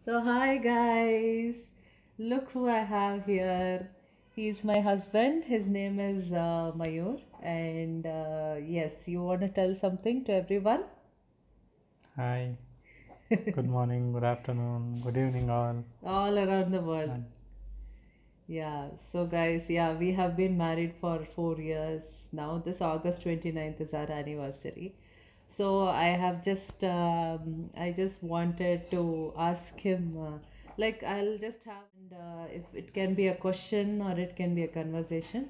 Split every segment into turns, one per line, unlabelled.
So, hi guys, look who I have here. He's my husband. His name is Mayur. And yes, you want to tell something to everyone?
Hi, good morning, good afternoon, good evening, all.
All around the world.
And
Yeah, so guys, yeah, we have been married for 4 years now. This August 29th is our anniversary. So I just wanted to ask him, like, I'll just have, and if it can be a question or it can be a conversation.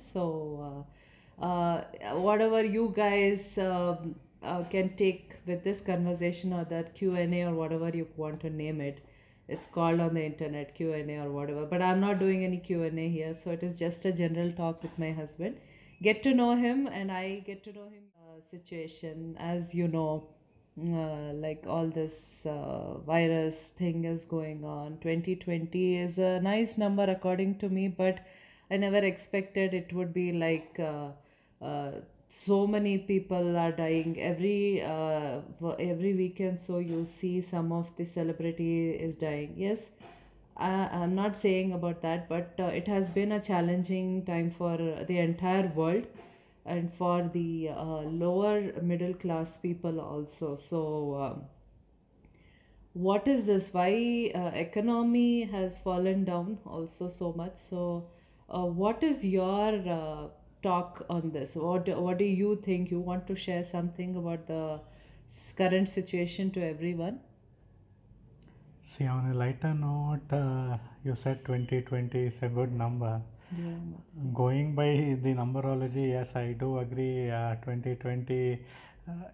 Whatever you guys can take with this conversation or that Q&A or whatever you want to name it, it's called on the internet Q&A or whatever, but I'm not doing any Q&A here, so it is just a general talk with my husband. Get to know him and I get to know him. Situation, as you know, like all this virus thing is going on. 2020 is a nice number according to me, but I never expected it would be like uh, so many people are dying every weekend. So you see some of the celebrity is dying. Yes, I'm not saying about that, but it has been a challenging time for the entire world and for the lower middle class people also. What is this? Why economy has fallen down also so much? What is your talk on this? What do you think? You want to share something about the current situation to everyone?
see, on a lighter note, you said 2020 is a good number.
Yeah.
Going by the numberology, yes, I do agree. 2020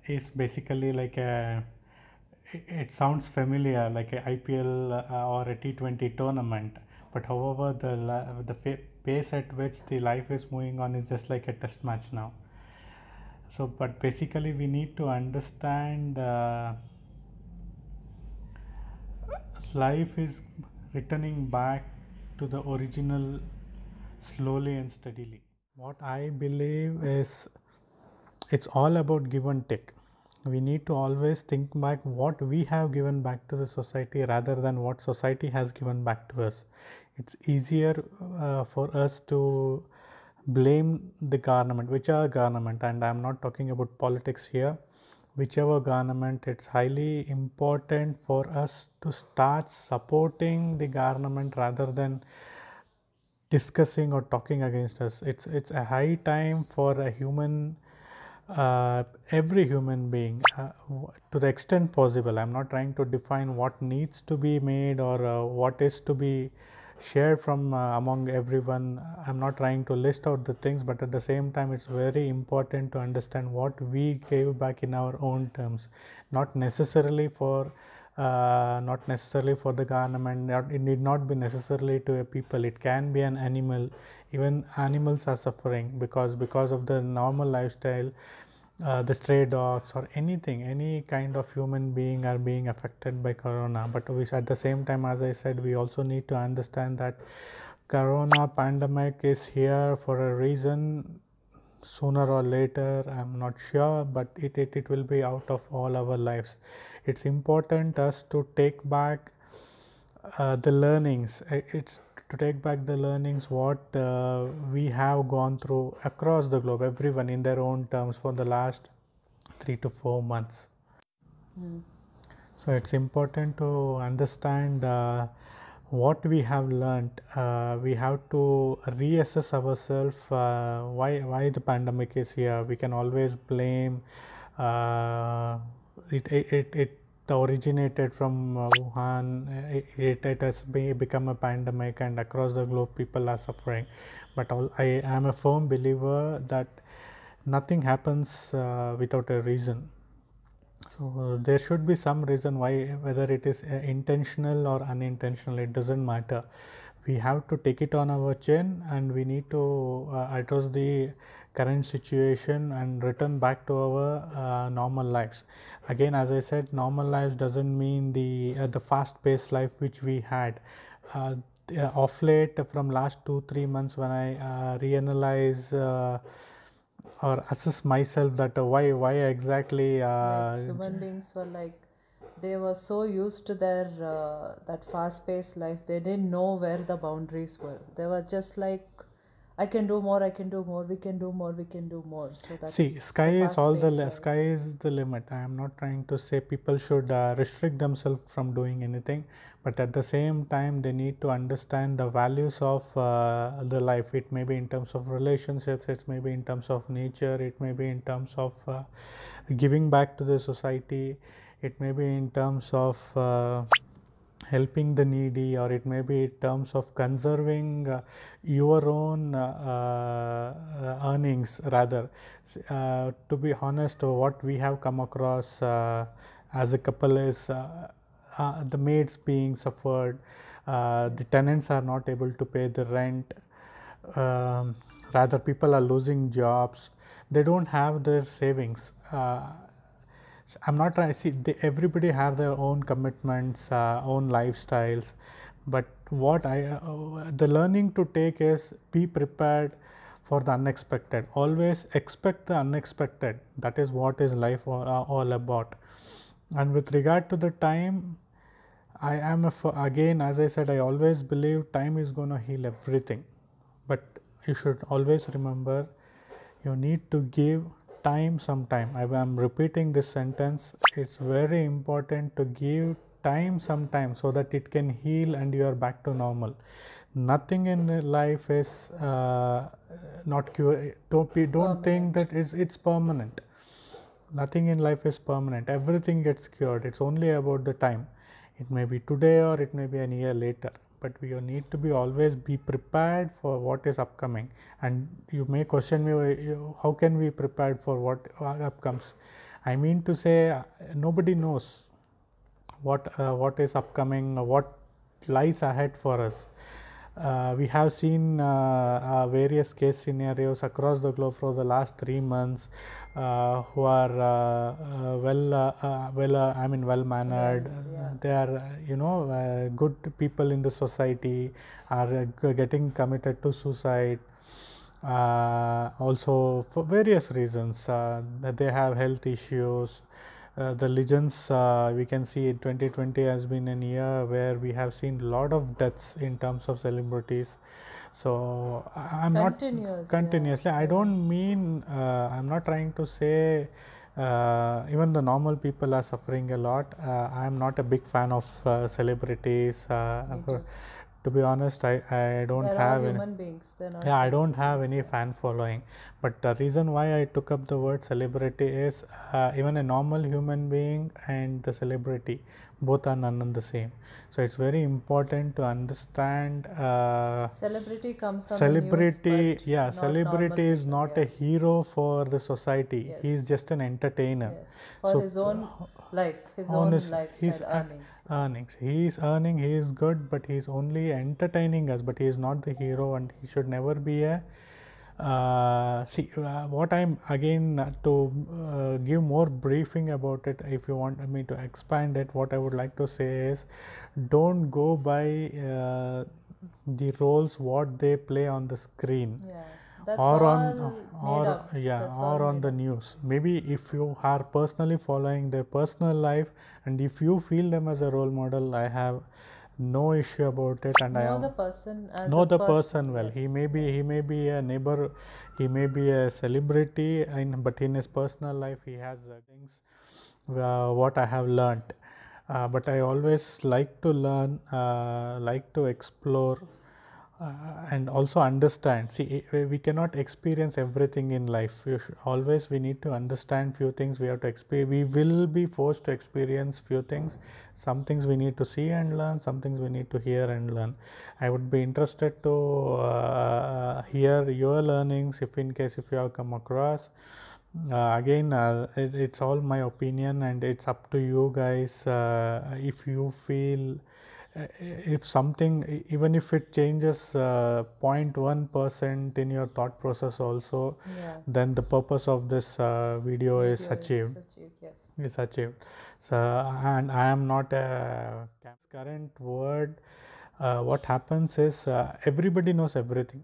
is basically like it sounds familiar, like a IPL or a T20 tournament. But however, the pace at which the life is moving on is just like a test match now. So, but basically, we need to understand life is returning back to the original slowly and steadily. What I believe is it's all about give and take. We need to always think back what we have given back to the society rather than what society has given back to us. It's easier for us to blame the government, whichever government, and I'm not talking about politics here, whichever government. It's highly important for us to start supporting the government rather than discussing or talking against us. It's a high time for a human, every human being, to the extent possible. I'm not trying to define what needs to be made or what is to be shared from among everyone. I'm not trying to list out the things, but at the same time, it's very important to understand what we gave back in our own terms, not necessarily for not necessarily for the government. It need not be necessarily to a people. It can be an animal. Even animals are suffering because of the normal lifestyle. The stray dogs or anything, any kind of human being are being affected by corona. But we, at the same time, as I said, we also need to understand that corona pandemic is here for a reason. Sooner or later, I'm not sure, but it will be out of all our lives. It's important us to take back the learnings. It's to take back the learnings what we have gone through across the globe, everyone in their own terms for the last 3 to 4 months.
Mm.
So it's important to understand what we have learned. We have to reassess ourselves. Why the pandemic is here? We can always blame uh, it originated from Wuhan. It has become a pandemic, and across the globe, people are suffering. But I am a firm believer that nothing happens without a reason. So there should be some reason why, whether it is intentional or unintentional, it doesn't matter. We have to take it on our chin and we need to address the current situation and return back to our normal lives. Again, as I said, normal lives doesn't mean the fast-paced life which we had. Uh, of late, from last 2 3 months, when I reanalyze or assess myself that why exactly
Like human beings were like They were so used to their that fast-paced life. They didn't know where the boundaries were. They were just like, I can do more, I can do more, we can do more, we can do more. So that
See,
is the
sky is the limit. I am not trying to say people should restrict themselves from doing anything, but at the same time, they need to understand the values of the life. It may be in terms of relationships, it may be in terms of nature, it may be in terms of giving back to the society, it may be in terms of helping the needy, or it may be in terms of conserving your own earnings rather. To be honest, what we have come across as a couple is the maids being suffered, the tenants are not able to pay the rent, um, rather people are losing jobs, they don't have their savings. I'm not trying to see, everybody have their own commitments, own lifestyles, but what the learning to take is be prepared for the unexpected. Always expect the unexpected. That is what is life all about. And with regard to the time, I am again, as I said, I always believe time is going to heal everything. But you should always remember, you need to give time some time. I am repeating this sentence. It's very important to give time some time so that it can heal and you are back to normal. Nothing in life is not cure. Don't think that it's permanent. Nothing in life is permanent. Everything gets cured. It's only about the time. It may be today or it may be a year later, but we need to be always be prepared for what is upcoming. And you may question me, how can we prepared for what upcomes? I mean to say, nobody knows what is upcoming, what lies ahead for us. We have seen various case scenarios across the globe for the last 3 months, who are well mannered. They are good people in the society are getting committed to suicide. Also for various reasons, that they have health issues. The legends we can see in 2020 has been a year where we have seen a lot of deaths in terms of celebrities. So I'm not continuously. I don't mean, I'm not trying to say even the normal people are suffering a lot. I am not a big fan of celebrities. To be honest, I don't have any.
Human beings.
I don't have any fan following, but the reason why I took up the word celebrity is, even a normal human being and the celebrity, both are none and the same. So it's very important to understand,
celebrity comes on
celebrity,
the news,
celebrity is not a hero for the society. He is just an entertainer.
For his own life, his own lifestyle,
earnings. He is earning, he is good, but he is only entertaining us, but he is not the hero, and he should never be a what I'm again to give more briefing about it. If you want me to expand it, what I would like to say is, don't go by the roles what they play on the screen, or on the news. Maybe if you are personally following their personal life, and if you feel them as a role model, I have no issue about it, and
know the person as
know the person well. He may be a neighbor, he may be a celebrity, but in his personal life he has things what I have learnt. But I always like to learn, like to explore, and also understand. See, we cannot experience everything in life. We need to understand few things. We have to experience. We will be forced to experience few things. Some things we need to see and learn. Some things we need to hear and learn. I would be interested to hear your learnings, if in case if you have come across. Again, it's all my opinion, and it's up to you guys. If you feel, if something, even if it changes 0.1% in your thought process also, then the purpose of this video is achieved. Is achieved. So, and I am not a current word. What happens is, everybody knows everything.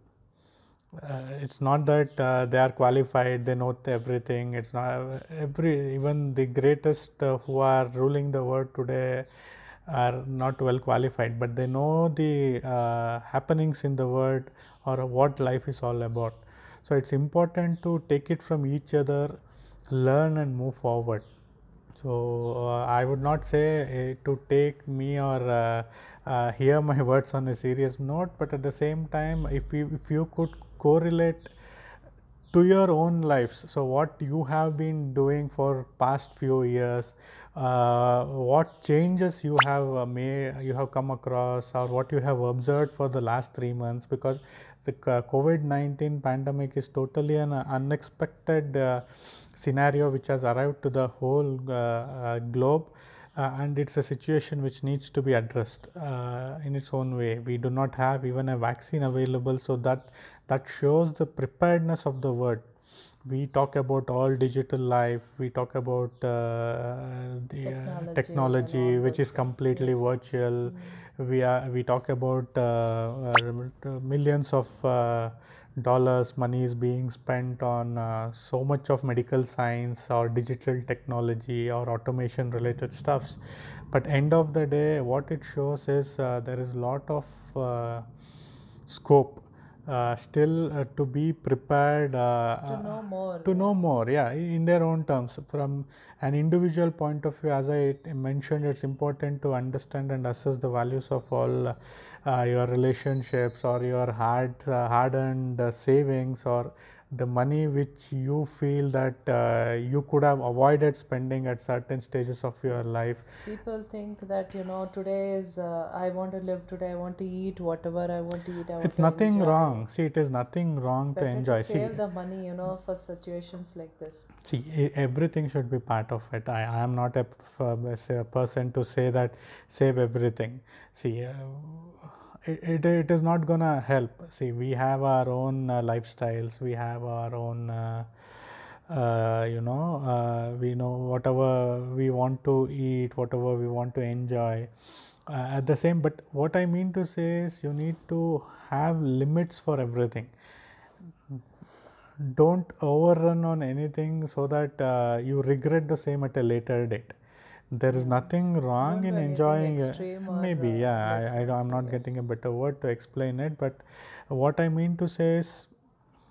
it's not that they are qualified, they know everything. It's not even the greatest who are ruling the world today are not well qualified, but they know the happenings in the world or what life is all about. So it's important to take it from each other, learn and move forward. So I would not say to take me or hear my words on a serious note, but at the same time, if you could correlate to your own lives, so what you have been doing for past few years, what changes you have made, you have come across, or what you have observed for the last 3 months, because the COVID-19 pandemic is totally an unexpected scenario which has arrived to the whole globe, and it's a situation which needs to be addressed in its own way. We do not have even a vaccine available, so that shows the preparedness of the world. We talk about all digital life, we talk about the technology which is completely virtual. We talk about millions of dollars money is being spent on so much of medical science or digital technology or automation related stuffs, but end of the day what it shows is there is a lot of scope still to be prepared to know more, yeah, in their own terms. From an individual point of view, as I mentioned, it's important to understand and assess the values of all your relationships or your hard-earned savings, or the money which you feel that you could have avoided spending at certain stages of your life.
People think that, today is, I want to live today, I want to eat whatever I want to eat, I want
It's
to
nothing
enjoy.
wrong. See, it is nothing wrong
It's
to
better
enjoy.
to save the money, for situations like this.
See, everything should be part of it. I am not a person to say that save everything. See, it is not gonna help. See, we have our own lifestyles. We have our own. We know whatever we want to eat, whatever we want to enjoy. At the same, but what I mean to say is, you need to have limits for everything. Don't overrun on anything so that you regret the same at a later date. There is nothing wrong
Don't
in
do anything
enjoying
extreme or
maybe, yeah,
less
I'm not
yes.
getting a better word to explain it, but what I mean to say is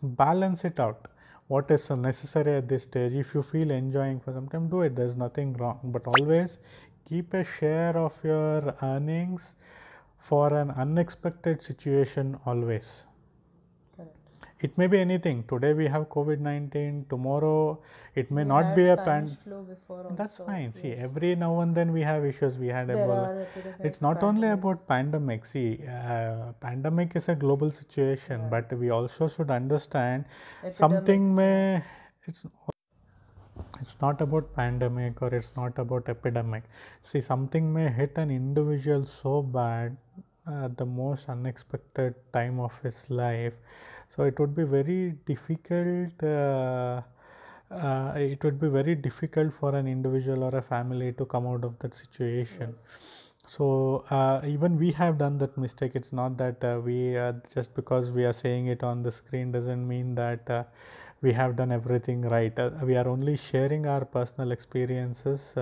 balance it out. What is necessary at this stage? If you feel enjoying for some time, do it. There's nothing wrong, but always keep a share of your earnings for an unexpected situation always.
Correct.
It may be anything. Today we have COVID-19. Tomorrow it may
We
not
had
be a
Spanish flu before also.
That's fine. See,
yes.
every now and then we have issues. We had
There
Ebola.
are epidemics,
It's not only
pandemics.
about pandemic. See, pandemic is a global situation,
Right.
but we also should understand
Epidemics,
it's not about pandemic or it's not about epidemic. See, something may hit an individual so bad at the most unexpected time of his life, so it would be very difficult. It would be very difficult for an individual or a family to come out of that situation.
Yes.
So even we have done that mistake. It's not that we just because we are saying it on the screen doesn't mean that we have done everything right. We are only sharing our personal experiences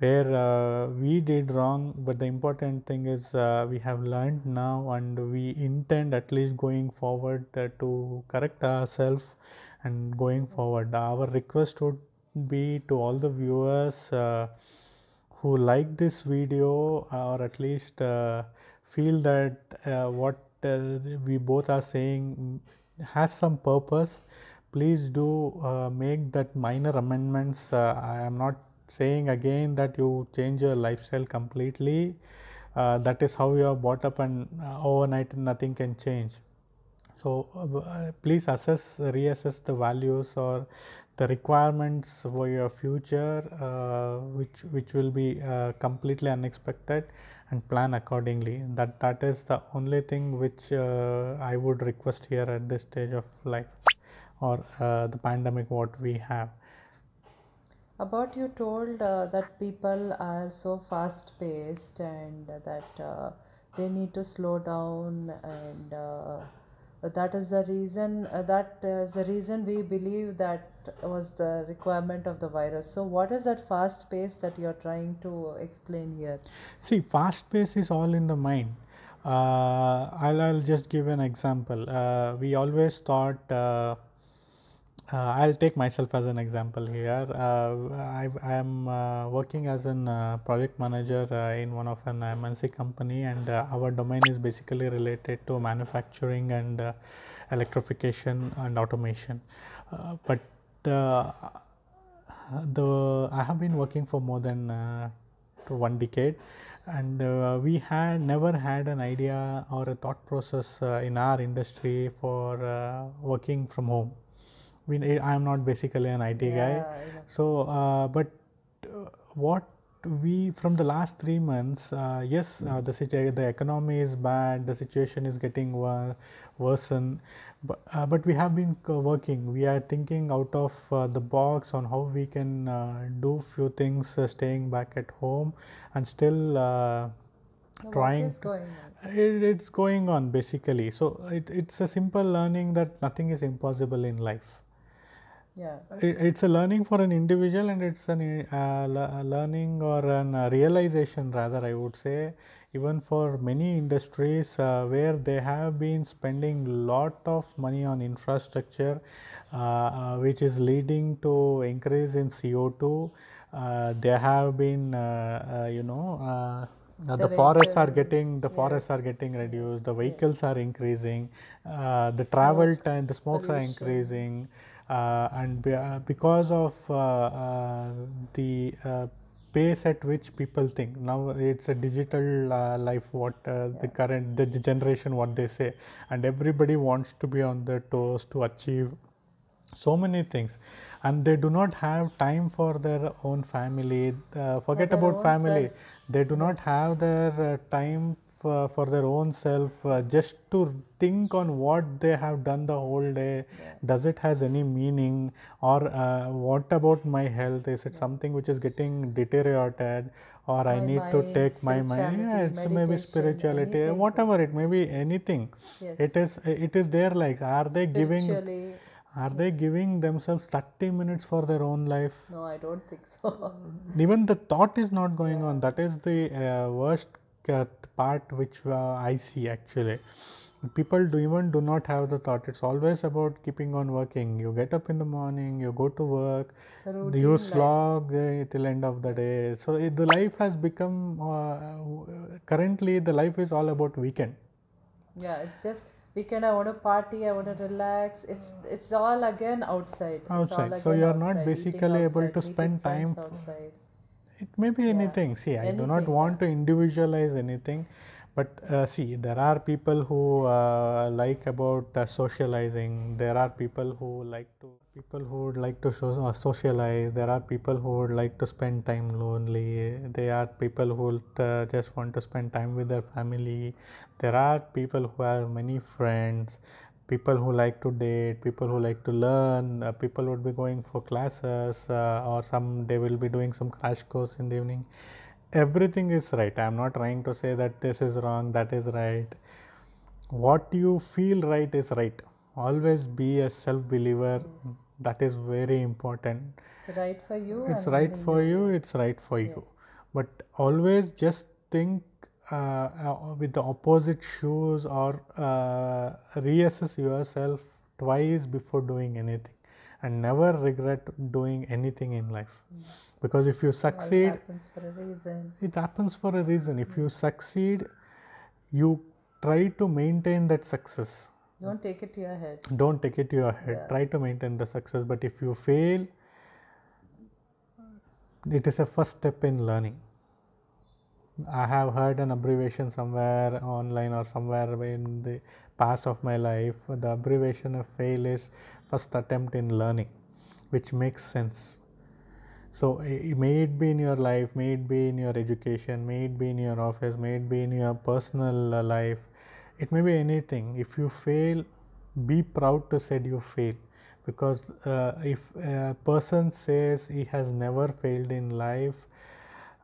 where we did wrong, but the important thing is we have learned now, and we intend at least going forward to correct ourselves and going forward. Our request would be to all the viewers who like this video, or at least feel that what we both are saying has some purpose. Please do make that minor amendments. I am not saying again that you change your lifestyle completely. That is how you are brought up, and overnight nothing can change. So please reassess the values or the requirements for your future, which will be completely unexpected, and plan accordingly. That is the only thing which I would request here at this stage of life, or the pandemic what we have.
About you told that people are so fast paced and that they need to slow down and That is the reason. That is the reason we believe that was the requirement of the virus. So, what is that fast pace that you're trying to explain here?
See, fast pace is all in the mind. I'll just give an example. We always thought, I'll take myself as an example here. I am working as an project manager in one of an MNC company, and our domain is basically related to manufacturing and electrification and automation. But I have been working for more than to 1 decade, and we had never had an idea or a thought process in our industry for working from home. I am not basically an IT guy,
Yeah, I know.
so but what we from the last 3 months, yes, the economy is bad, the situation is getting worsen, but we have been working. We are thinking out of the box on how we can do few things, staying back at home and still
The work
trying.
is going on.
It's going on basically. So it's a simple learning that nothing is impossible in life.
Yeah.
It's a learning for an individual, and it's an learning or an realization rather, I would say, even for many industries where they have been spending lot of money on infrastructure, which is leading to increase in CO2. They have been the forests are getting reduced, the vehicles are increasing, the travel
Smoke,
time, the smokes are
pollution.
increasing, and because of the pace at which people think now, it's a digital life, what the current the generation, what they say, and everybody wants to be on their toes to achieve so many things, and they do not have time for their own family. Forget
their
about
own
family,
self.
they do not
Yes.
have their time for their own self, just to think on what they have done the whole day. Does it has any meaning, or what about my health, is it something which is getting deteriorated, or I
My
need to
mind,
take my mind. Yeah,
spirituality,
it's maybe
meditation,
spirituality,
anything.
whatever it may be, anything.
Yes.
It is there, like,
Spiritually.
are they giving themselves 30 minutes for their own life?
No, I don't think so.
Even the thought is not going on. That is the worst part which I see actually. People do not have the thought. It's always about keeping on working. You get up in the morning, you go to work,
It's a
you
routine life.
slog till end of the day. So the life has become currently the life is all about weekend.
Yeah, it's just weekend. I want to party. I want to relax. It's all again outside. It's all
Outside. So
again
you are not
outside. Eating
basically able
outside,
to
meeting
spend
friends
time.
outside.
It may be
Yeah.
anything. See, I do not
Anything,
want to individualize anything, but see, there are people who like about socializing. There are people who would like to socialize. There are people who would like to spend time lonely. There are people who just want to spend time with their family. There are people who have many friends, people who like to date, people who like to learn, people would be going for classes, or some they will be doing some crash course in the evening. Everything is right. I am not trying to say that this is wrong, that is right. What you feel right is right. Always be a self believer. That is very important.
It's right for you.
It's
and
right
in
for you,
yes.
it's right for you.
Yes.
But always just think with the opposite shoes, or reassess yourself twice before doing anything, and never regret doing anything in life. Because if you
All
succeed,
happens for a reason.
it happens for a reason. If you succeed, you try to maintain that success.
Don't take it to your head.
Don't take it to your head. Try to maintain the success. But if you fail, it is a first step in learning. I have heard an abbreviation somewhere online or somewhere in the past of my life. The abbreviation of fail is first attempt in learning, which makes sense. So may it be in your life, may it be in your education, may it be in your office, may it be in your personal life, it may be anything. If you fail, be proud to say you fail, because if a person says he has never failed in life,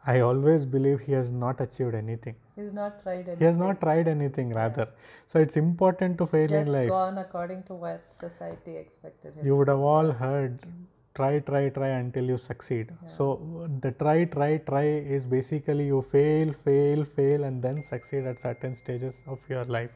I always believe he has not achieved anything.
He's not tried anything.
He has not tried anything rather. So it's important to fail in
Just
life.
gone according to what society expected him
You would
to
have
do.
all heard try until you succeed. So the try is basically you fail and then succeed at certain stages of your life.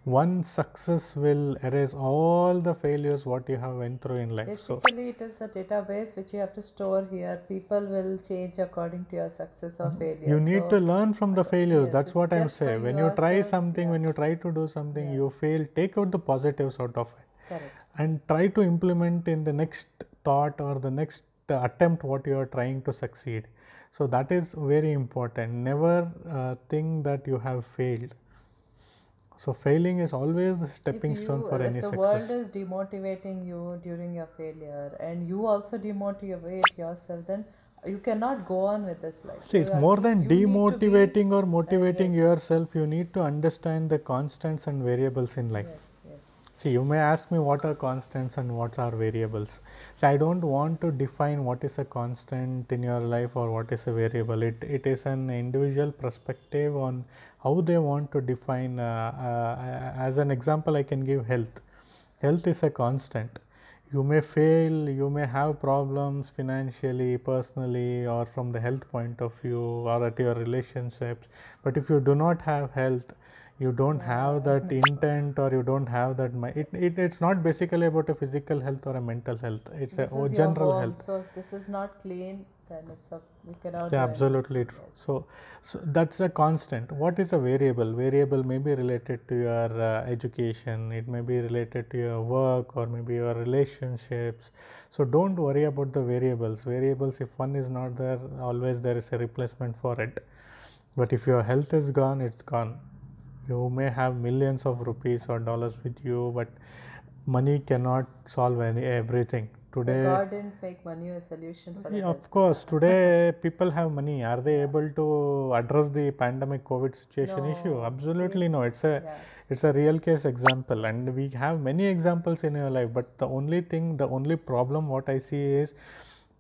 One success will erase all the failures what you have went through in life. So
Basically, it is a database which you have to store here. People will change according to your success or failure.
you need to learn from the failures.
yes,
That's
it's
what I'm
just for
saying. When you try
yourself,
something,
yeah.
when you try to do something, you fail, take out the positives out of it.
Correct.
And try to implement in the next thought or the next attempt what you are trying to succeed. So that is very important. Never think that you have failed. So failing is always the stepping stone for any
If the
success.
world is demotivating you during your failure and you also demotivate yourself, then you cannot go on with this life.
See, it's
So at
more
least
than
you need to be,
demotivating or motivating
yes.
yourself. You need to understand the constants and variables in life.
Yes, yes.
See, you may ask me what are constants and what are variables. So I don't want to define what is a constant in your life or what is a variable. It is an individual perspective on how they want to define. As an example, I can give health. Health is a constant. You may fail, you may have problems financially, personally, or from the health point of view, or at your relationships. But if you do not have health, you don't have that intent, or you don't have that it's not basically about a physical health or a mental health. It's
This
a
is
general
your home,
health.
so if this is not clean, then we cannot.
Yeah, absolutely true. So that's a constant. What is a variable? Variable may be related to your education, it may be related to your work, or maybe your relationships. So don't worry about the variables. Variables, if one is not there, always there is a replacement for it. But if your health is gone, it's gone. You may have millions of rupees or dollars with you, but money cannot solve everything. Today,
God didn't make money a solution for
yeah,
health.
of course, today people have money. Are they able to address the pandemic COVID situation issue? Absolutely no. It's a real case example, and we have many examples in your life. But the only problem what I see is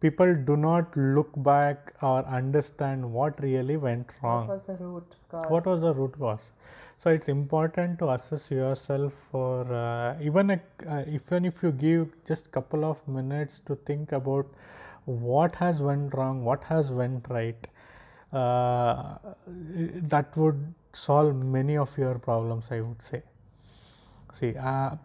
people do not look back or understand what really went wrong.
What was the root cause?
What was the root cause? So it's important to assess yourself for even if you give just couple of minutes to think about what has went wrong, what has went right, that would solve many of your problems, I would say. See,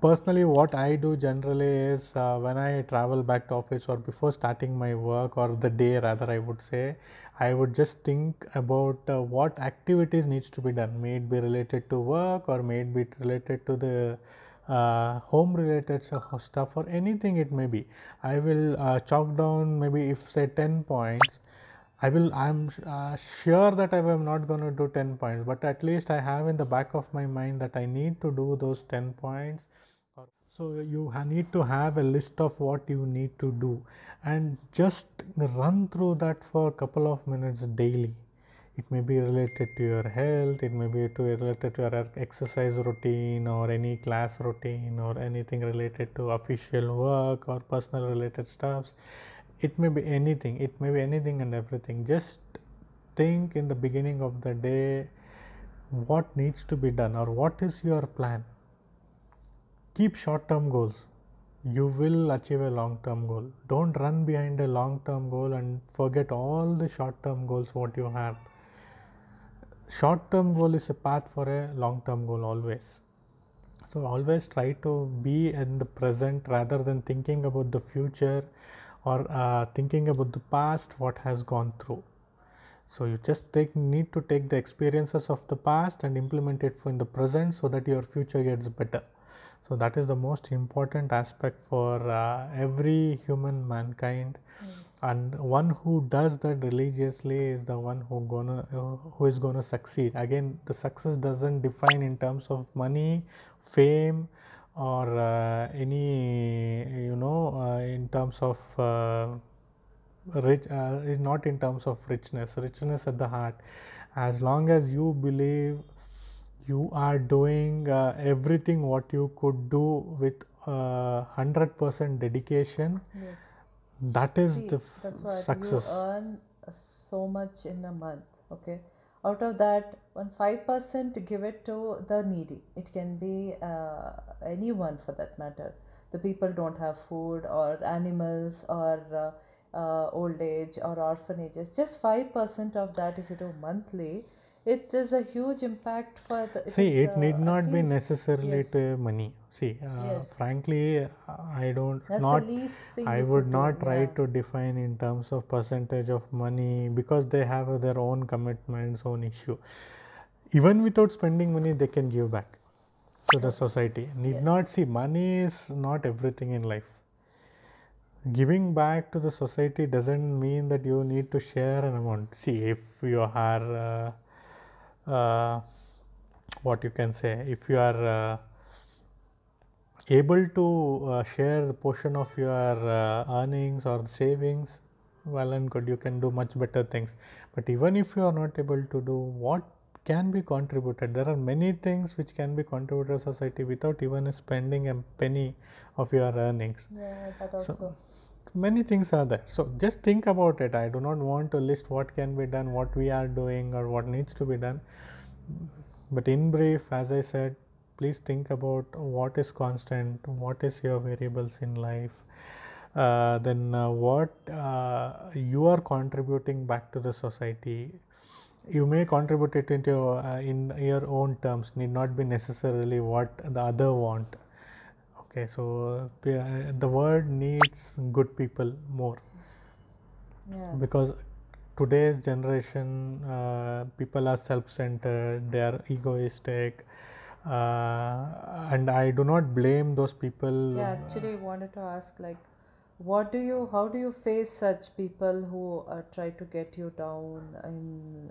personally, what I do generally is when I travel back to office or before starting my work or the day, rather, I would say, I would just think about what activities needs to be done. May it be related to work or may it be related to the home related stuff or anything it may be. I will chalk down maybe if say 10 points. I'm sure that I am not going to do 10 points, but at least I have in the back of my mind that I need to do those 10 points. So you need to have a list of what you need to do and just run through that for a couple of minutes daily. It may be related to your health, it may be related to your exercise routine or any class routine or anything related to official work or personal related stuffs. It may be anything, and everything. Just think in the beginning of the day what needs to be done or what is your plan. Keep short term goals. You will achieve a long term goal. Don't run behind a long term goal and forget all the short term goals what you have. Short term goal is a path for a long term goal always. So always try to be in the present rather than thinking about the future or thinking about the past, what has gone through. So you just need to take the experiences of the past and implement it in the present so that your future gets better. So that is the most important aspect for every human mankind. And one who does that religiously is the one who is gonna succeed. Again, the success doesn't define in terms of money, fame, or any in terms of rich, not in terms of richness at the heart. As long as you believe you are doing everything what you could do with 100% dedication,
Yes.
that is the
that's what
success.
you earn so much in a month, okay? Out of that, one 5% give it to the needy. It can be anyone for that matter. The people don't have food, or animals, or old age, or orphanages. Just 5% of that, if you do monthly, it is a huge impact for the. It
See,
is
it need
at
not be
least,
necessarily
yes,
to money. See,
yes.
frankly, I don't
That's the
not.
least thing
I
you
would
could do.
not try
Yeah.
to define in terms of percentage of money, because they have their own commitments, own issue. Even without spending money, they can give back to the
Okay.
society. Need
Yes.
not see, money is not everything in life. Giving back to the society doesn't mean that you need to share an amount. See, if you are what you can say, if you are able to share the portion of your earnings or savings, well and good, you can do much better things. But even if you are not able to do, what can be contributed? There are many things which can be contributed to society without even spending a penny of your earnings.
Yeah, that
So
also.
many things are there. So just think about it. I do not want to list what can be done, what we are doing, or what needs to be done. But in brief, as I said, please think about what is constant, what is your variables in life, then what you are contributing back to the society. You may contribute it into in your own terms, need not be necessarily what the other want. Okay, so the world needs good people more,
Yeah.
because today's generation, people are self-centered, they are egoistic, and I do not blame those people.
Yeah, actually, I wanted to ask, like, how do you face such people who try to get you down in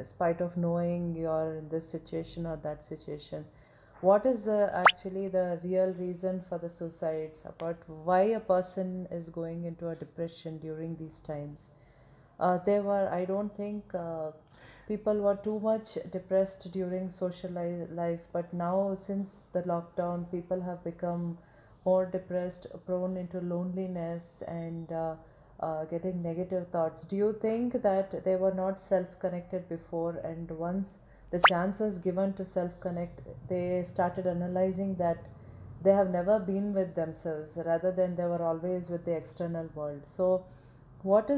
spite of knowing you're in this situation or that situation? What is actually the real reason for the suicides? About why a person is going into a depression during these times? I don't think people were too much depressed during social life, but now since the lockdown, people have become more depressed, prone into loneliness, and getting negative thoughts. Do you think that they were not self connected before, and once the chance was given to self connect, they started analyzing that they have never been with themselves rather than they were always with the external world? So what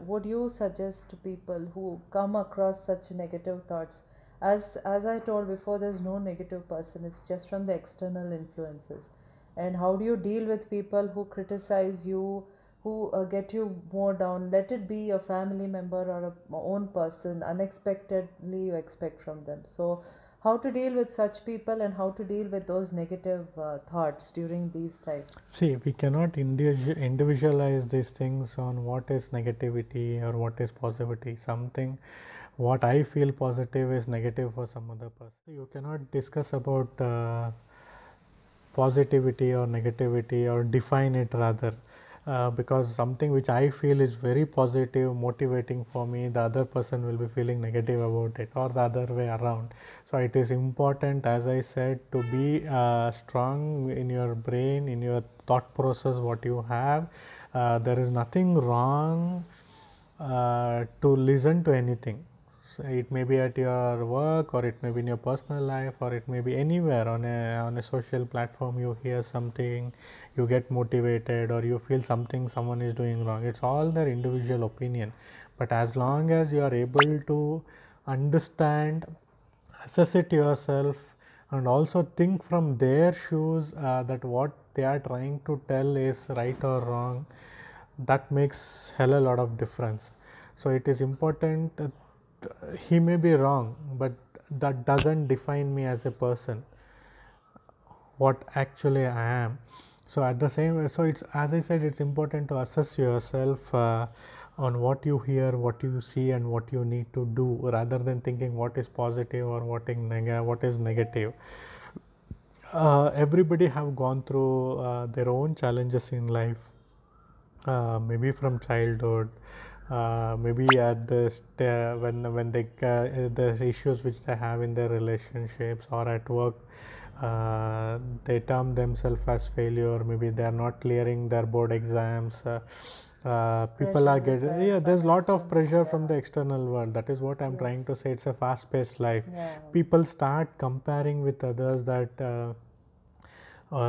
would you suggest to people who come across such negative thoughts? As I told before, there's no negative person, it's just from the external influences. And how do you deal with people who criticize you, who get you more down? Let it be a family member or a own person, unexpectedly you expect from them. So how to deal with such people, and how to deal with those negative thoughts during these times?
See, we cannot individualize these things on what is negativity or what is positivity. Something what I feel positive is negative for some other person. You cannot discuss about positivity or negativity, or define it rather, because something which I feel is very positive, motivating for me, the other person will be feeling negative about it, or the other way around. So it is important, as I said, to be strong in your brain, in your thought process, what you have. There is nothing wrong to listen to anything. So it may be at your work, or it may be in your personal life, or it may be anywhere on a social platform. You hear something, you get motivated, or you feel something someone is doing wrong. It's all their individual opinion. But as long as you are able to understand, assess it yourself, and also think from their shoes, that what they are trying to tell is right or wrong, that makes hell a lot of difference. So it is important. He may be wrong, but that doesn't define me as a person, what actually I am. So at the same, so it's, as I said, it's important to assess yourself on what you hear, what you see, and what you need to do, rather than thinking what is positive or what is negative. Everybody have gone through their own challenges in life, maybe from childhood, maybe at when they the issues which they have in their relationships or at work, they term themselves as failure. Maybe they are not clearing their board exams, People are
Pressure is
getting,
there
yeah, there's
from
a lot of
external,
pressure from
yeah.
the external world. That is what I'm trying to
Yes.
say. It's a fast paced life.
Yeah.
People start comparing with others that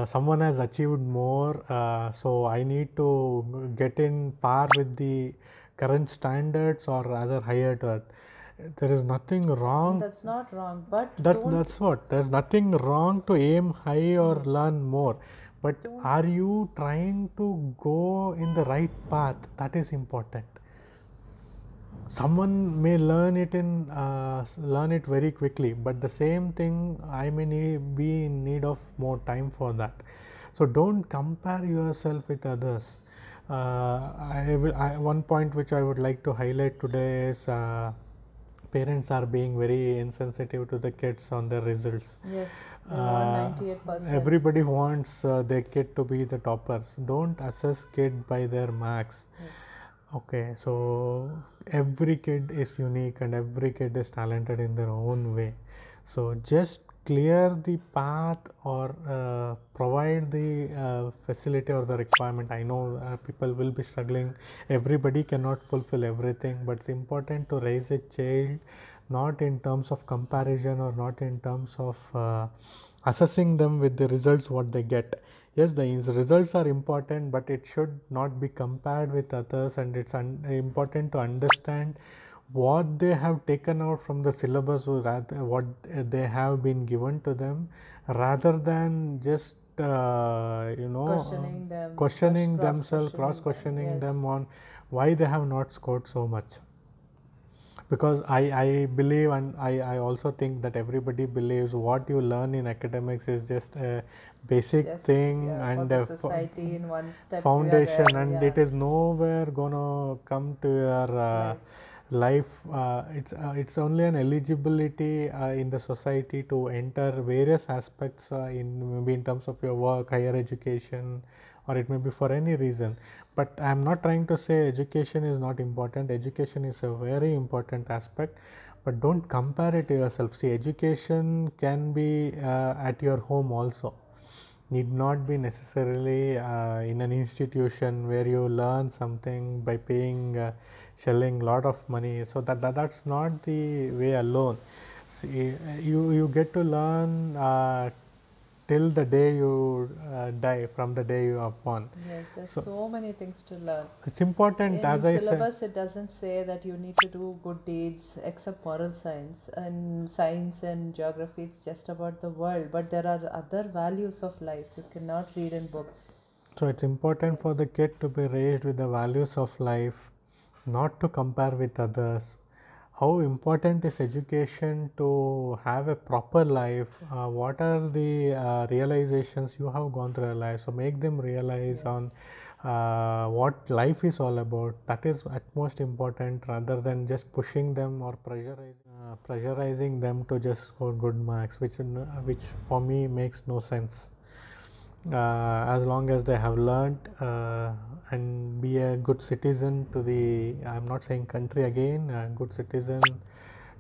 someone has achieved more, so I need to get in par with the current standards or rather higher to it. There is nothing wrong.
That's not wrong, but
That's what. There's nothing wrong to aim high or
Yes.
learn more. But
Don't-
are you trying to go in the right path? That is important. Someone may learn it very quickly, but the same thing I may be in need of more time for that. So don't compare yourself with others. One point which I would like to highlight today is parents are being very insensitive to the kids on their results.
Yes, they want 98%.
Everybody wants their kid to be the toppers. Don't assess kid by their marks.
Yes.
Okay, so every kid is unique and every kid is talented in their own way. So just clear the path or provide the facility or the requirement. I know people will be struggling. Everybody cannot fulfill everything, but it's important to raise a child not in terms of comparison or not in terms of assessing them with the results what they get. Yes, the results are important, but it should not be compared with others, and it's important to understand what they have taken out from the syllabus or rather what they have been given to them, rather than just
Questioning them,
questioning themselves,
cross-questioning
cross questioning
them. Yes.
them on why they have not scored so much. Because I believe and I also think that everybody believes what you learn in academics is just a basic
Just,
thing
yeah,
and
for
a
the society in one step we are
foundation,
there,
and
yeah.
it is nowhere gonna come to your life. It's only an eligibility in the society to enter various aspects in maybe in terms of your work, higher education, or it may be for any reason. But I am not trying to say education is not important. Education is a very important aspect, but don't compare it to yourself. See, education can be at your home also, need not be necessarily in an institution where you learn something by paying shelling lot of money. So that's not the way alone. See, you get to learn till the day you die, from the day you are born.
Yes, there's
So
so many things to learn.
it's important,
In
as I said.
syllabus, it doesn't say that you need to do good deeds except moral science. And science and geography, it's just about the world. But there are other values of life you cannot read in books.
So it's important for the kid to be raised with the values of life, not to compare with others. How important is education to have a proper life? What are the realizations you have gone through your life? So make them realize on what life is all about. That is at most important, rather than just pushing them or pressurizing them to just score good marks, which for me makes no sense. As long as they have learned and be a good citizen to the, I'm not saying country again, a good citizen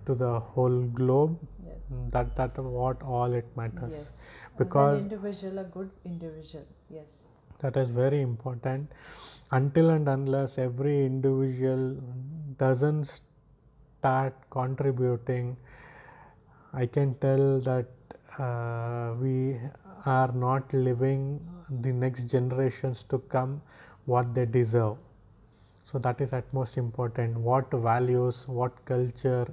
to the whole globe.
Yes.
That what all it matters.
Yes.
Because
as an individual, a good individual. Yes.
that is very important. Until and unless every individual doesn't start contributing, I can tell that we are not living the next generations to come what they deserve. So that is at most important. What values, what culture,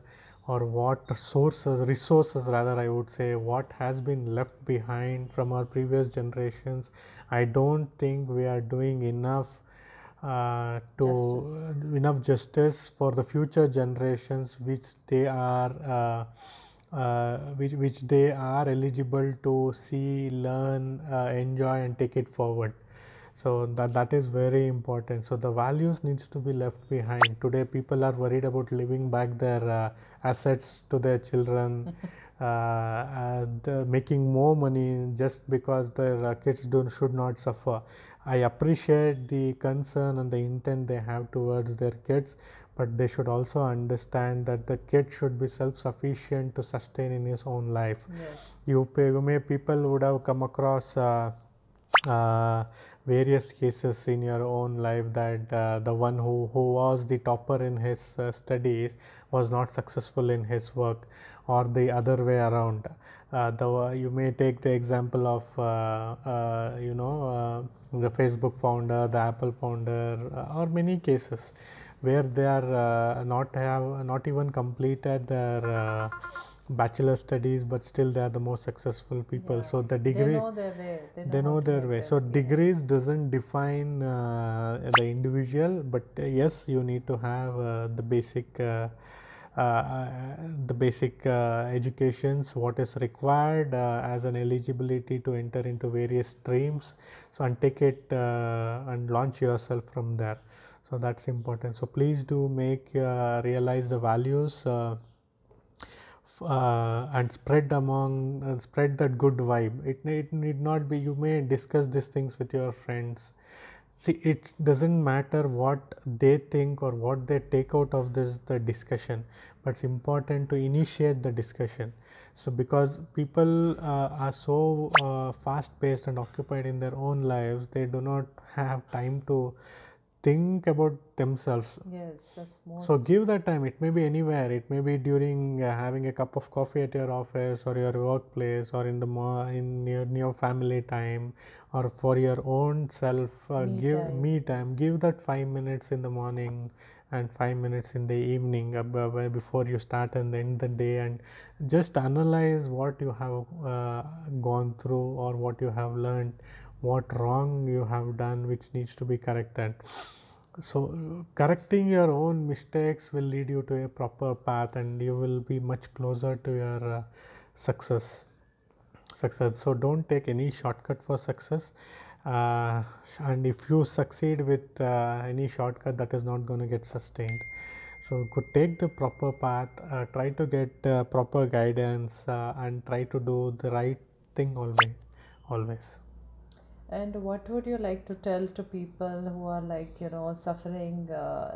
or what resources rather, I would say, what has been left behind from our previous generations. I don't think we are doing enough enough justice for the future generations, which they are which they are eligible to see, learn, enjoy, and take it forward. So that is very important. So the values needs to be left behind. Today people are worried about leaving back their assets to their children, making more money just because their kids should not suffer. I appreciate the concern and the intent they have towards their kids, but they should also understand that the kid should be self-sufficient to sustain in his own life.
Yes.
People would have come across uh, various cases in your own life that the one who was the topper in his studies was not successful in his work, or the other way around. You may take the example of the Facebook founder, the Apple founder, or many cases where they are not even completed their bachelor studies, but still they are the most successful people.
Yeah.
So the
They
degree,
know their way. They
they
know how
know
to
their
make
way.
their
So
way. Yeah.
degrees doesn't define the individual, but yes, you need to have uh, the basic educations, what is required as an eligibility to enter into various streams. So and take it and launch yourself from there. So that's important. So please do make realize the values and spread that good vibe. It need not be, you may discuss these things with your friends. See, it doesn't matter what they think or what they take out of this the discussion, but it's important to initiate the discussion. So because people are so fast paced and occupied in their own lives, they do not have time to think about themselves.
Yes, that's
So
most.
give that time. It may be anywhere. It may be during having a cup of coffee at your office or your workplace, or in the in your family time, or for your own self.
Me
Give
time.
me time.
Yes.
Give that 5 minutes in the morning and 5 minutes in the evening before you start and end the day, and just analyze what you have gone through or what you have learned, what wrong you have done, which needs to be corrected. So correcting your own mistakes will lead you to a proper path, and you will be much closer to your success. So don't take any shortcut for success. And if you succeed with any shortcut, that is not going to get sustained. So could take the proper path, try to get proper guidance, and try to do the right thing always.
And what would you like to tell to people who are like, suffering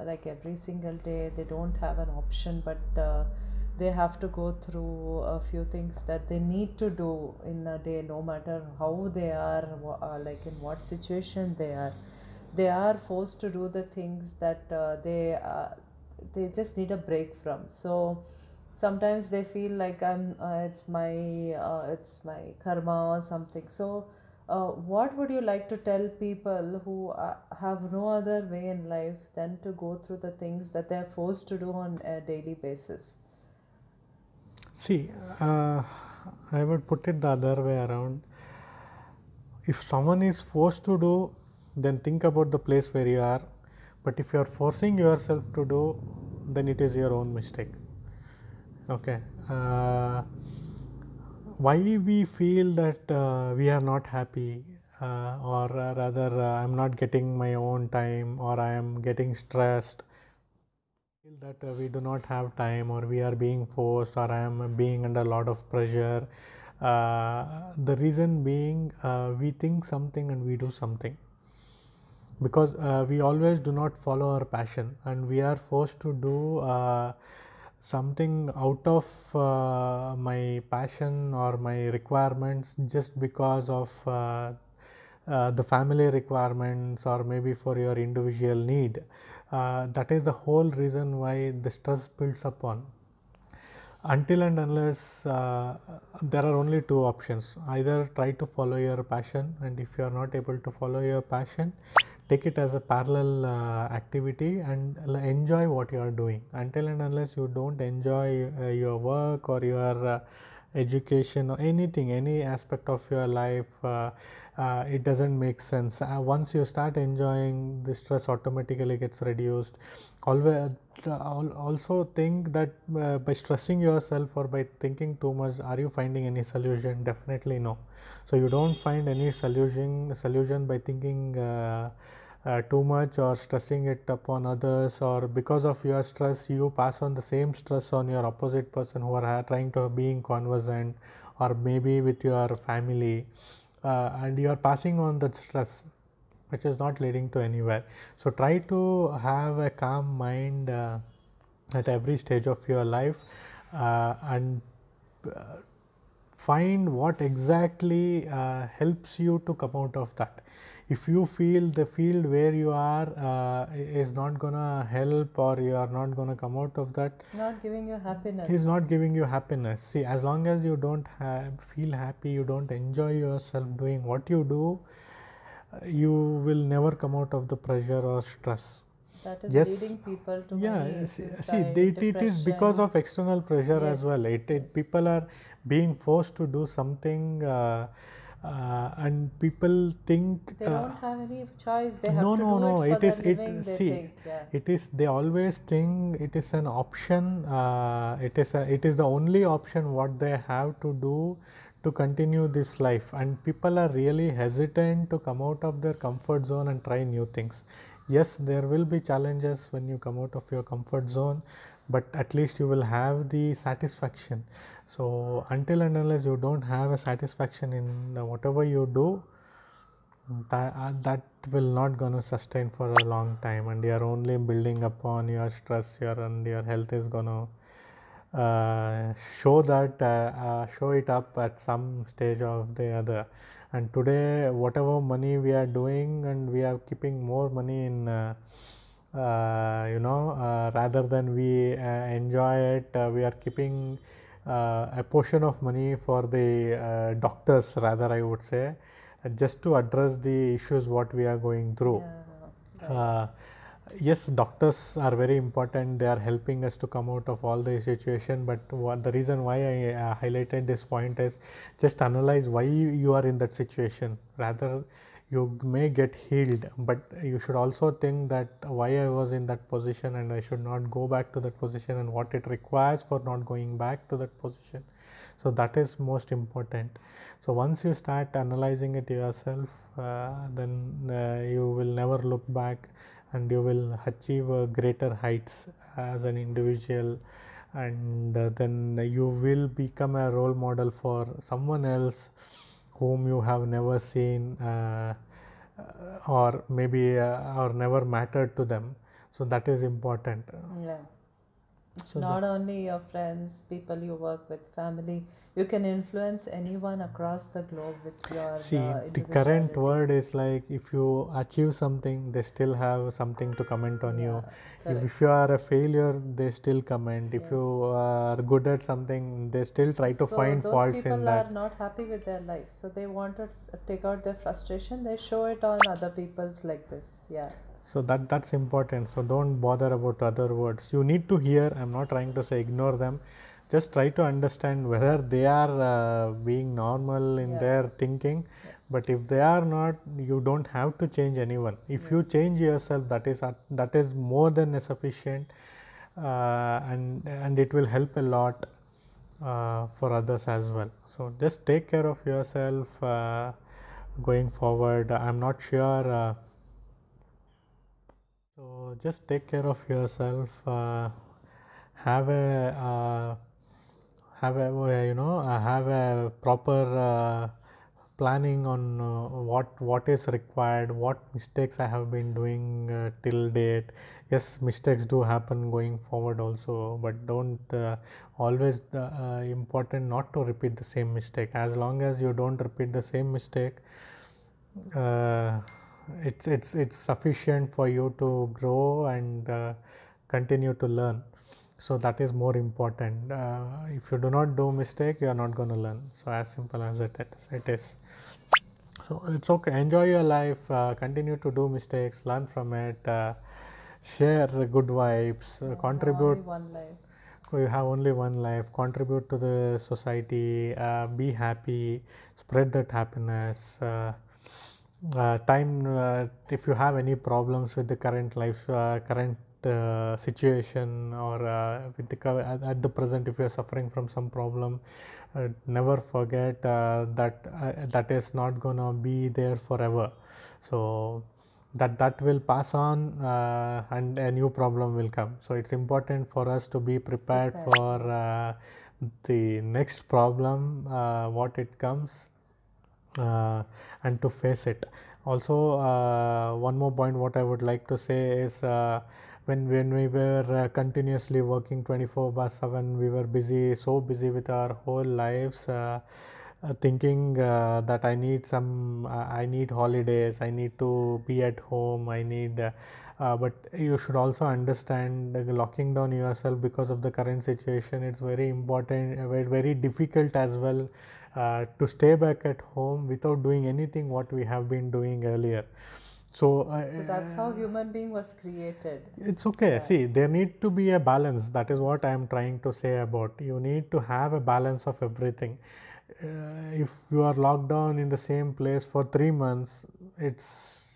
like every single day? They don't have an option, but they have to go through a few things that they need to do in a day, no matter how they are, like in what situation they are. They are forced to do the things that they just need a break from. So sometimes they feel like it's my karma or something. So what would you like to tell people who have no other way in life than to go through the things that they're forced to do on a daily basis?
See, I would put it the other way around. If someone is forced to do, then think about the place where you are. But if you are forcing yourself to do, then it is your own mistake. Okay. Why we feel that we are not happy, or rather, I'm not getting my own time, or I am getting stressed, feel that we do not have time, or we are being forced, or I am being under a lot of pressure. The reason being, we think something and we do something, because we always do not follow our passion, and we are forced to do something out of my passion or my requirements, just because of the family requirements, or maybe for your individual need. That is the whole reason why the stress builds upon. Until and unless there are only two options: either try to follow your passion, and if you are not able to follow your passion, take it as a parallel activity and enjoy what you are doing. Until and unless you don't enjoy your work or your education or anything, any aspect of your life, it doesn't make sense. Once you start enjoying, the stress automatically gets reduced. Always also think that by stressing yourself or by thinking too much, are you finding any solution? Definitely no. So you don't find any solution by thinking too much or stressing it upon others, or because of your stress you pass on the same stress on your opposite person who are trying to being conversant, or maybe with your family, and you are passing on the stress, which is not leading to anywhere. So try to have a calm mind at every stage of your life, and find what exactly helps you to come out of that. If you feel the field where you are is not gonna help, or you are not gonna come out of that,
Not giving you happiness.
is not giving you happiness. See, as long as you don't feel happy, you don't enjoy yourself doing what you do, you will never come out of the pressure or stress.
That is
Yes,
leading people to
yeah,
many
see,
suicide,
it is because
depression.
of external pressure as
Yes,
well.
yes.
People are being forced to do something, and people think
They don't have any choice. They
no,
have to
no,
do it
no,
for
it
their
is
living, they
see,
think. Yeah.
it is, they always think it is an option. It is the only option what they have to do to continue this life, and people are really hesitant to come out of their comfort zone and try new things. Yes, there will be challenges when you come out of your comfort zone, but at least you will have the satisfaction. So until and unless you don't have a satisfaction in whatever you do, that will not gonna sustain for a long time, and you are only building upon your stress, and your health is gonna show it up at some stage of the other. And today, whatever money we are doing, and we are keeping more money in rather than we enjoy it, we are keeping a portion of money for the doctors, rather I would say, just to address the issues what we are going through.
Yeah, right.
uh, yes, doctors are very important. They are helping us to come out of all the situation, but the reason why I highlighted this point is just analyze why you are in that situation. Rather, you may get healed, but you should also think that why I was in that position, and I should not go back to that position, and what it requires for not going back to that position. So that is most important. So once you start analyzing it yourself, then you will never look back, and you will achieve greater heights as an individual, and then you will become a role model for someone else whom you have never seen, or maybe or never mattered to them. So that is important.
Yeah. It's
So
not only your friends, people you work with, family. You can influence anyone across the globe with your
see, the current
individuality.
word is like, if you achieve something, they still have something to comment on you.
Yeah, correct.
If you are a failure, they still comment. If
Yes.
you are good at something, they still try to
So
find
those
faults in
people
that.
are not happy with their life. So they want to take out their frustration. They show it on other people's like this. Yeah.
So that's important. So don't bother about other words. You need to hear. I'm not trying to say ignore them. Just try to understand whether they are being normal in
Yeah.
their thinking.
Yes.
But if they are not, you don't have to change anyone. If you
Yes.
change yourself, that is more than sufficient, and it will help a lot for others as well. So just take care of yourself going forward. I'm not sure. So just take care of yourself. Have a have a proper planning on what is required, what mistakes I have been doing till date. Yes, mistakes do happen going forward also, but don't always important not to repeat the same mistake. As long as you don't repeat the same mistake, uh, it's sufficient for you to grow and continue to learn. So that is more important. If you do not do mistake, you are not going to learn. So as simple as it is. So it's okay, enjoy your life, continue to do mistakes, learn from it, share good vibes, contribute.
Only one life.
You have only one life, contribute to the society, be happy, spread that happiness. If you have any problems with the current life, current situation, or at the present, if you are suffering from some problem, never forget that is not gonna be there forever. So that will pass on, and a new problem will come. So it's important for us to be prepared for the next problem, what it comes, and to face it. Also, one more point what I would like to say is, when we were continuously working 24/7, we were so busy with our whole lives, thinking that I need holidays, I need to be at home, but you should also understand locking down yourself because of the current situation. It's very important, very difficult as well, to stay back at home without doing anything what we have been doing earlier. So
that's how human being was created.
it's okay. See, there need to be a balance. That is what I am trying to say about. You need to have a balance of everything. If you are locked down in the same place for 3 months,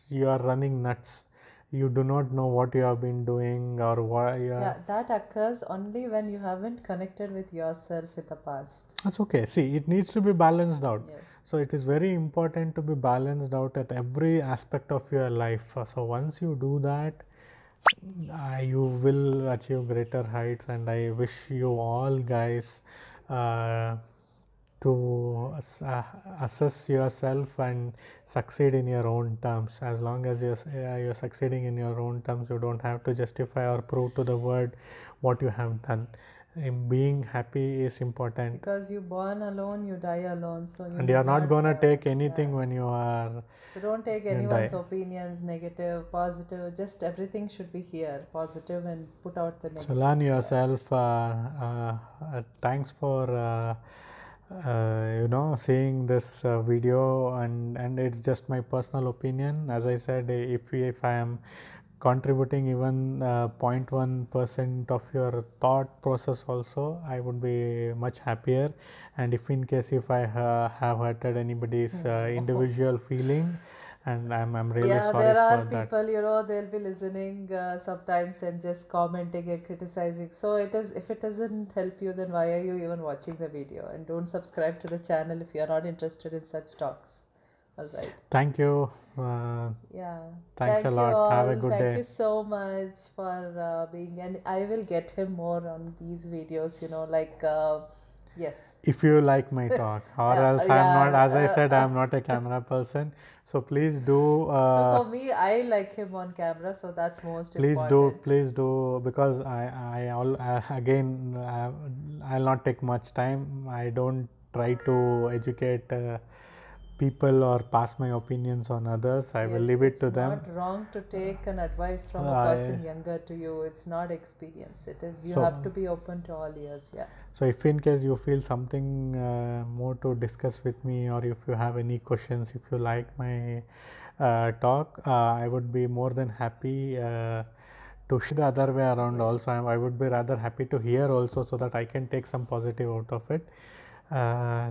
you are running nuts. You do not know what you have been doing or why.
That occurs only when you haven't connected with yourself in the past.
That's okay. See, it needs to be balanced out.
Yes.
So it is very important to be balanced out at every aspect of your life. So once you do that, you will achieve greater heights, and I wish you all guys to assess yourself and succeed in your own terms. As long as you're succeeding in your own terms, you don't have to justify or prove to the world what you have done. Being happy is important,
because you born alone, you die alone. So
you are not gonna take anything when you are.
So don't take anyone's opinions, negative, positive. Just everything should be here, positive, and put out the negative.
So learn yourself. Thanks for seeing this video, and it's just my personal opinion. As I said, if I am contributing even 0.1% of your thought process also, I would be much happier. And if in case if I have hurted anybody's individual feeling, and I'm really sorry for that.
There are people, they'll be listening sometimes and just commenting and criticizing. So if it doesn't help you, then why are you even watching the video? And don't subscribe to the channel if you're not interested in such talks. All right.
Thank you. Thanks a lot. Have a good day.
Thank you so much for being, and I will get him more on these videos, yes.
If you like my talk, or else I'm not, as I said, I'm not a camera person. So please do.
So for me, I like him on camera, so that's most important.
Please do, because I'll not take much time. I don't try to educate people or pass my opinions on others. I will leave it to them.
It's not wrong to take an advice from a person younger to you. It's not experience. It is, you have to be open to all ears. Yeah.
So if in case you feel something more to discuss with me, or if you have any questions, if you like my talk, I would be more than happy to share the other way around. Also, I would be rather happy to hear also, so that I can take some positive out of it.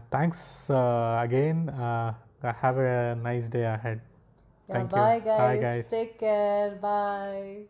Thanks again. Have a nice day ahead. Thank you.
Bye guys. Take care. Bye.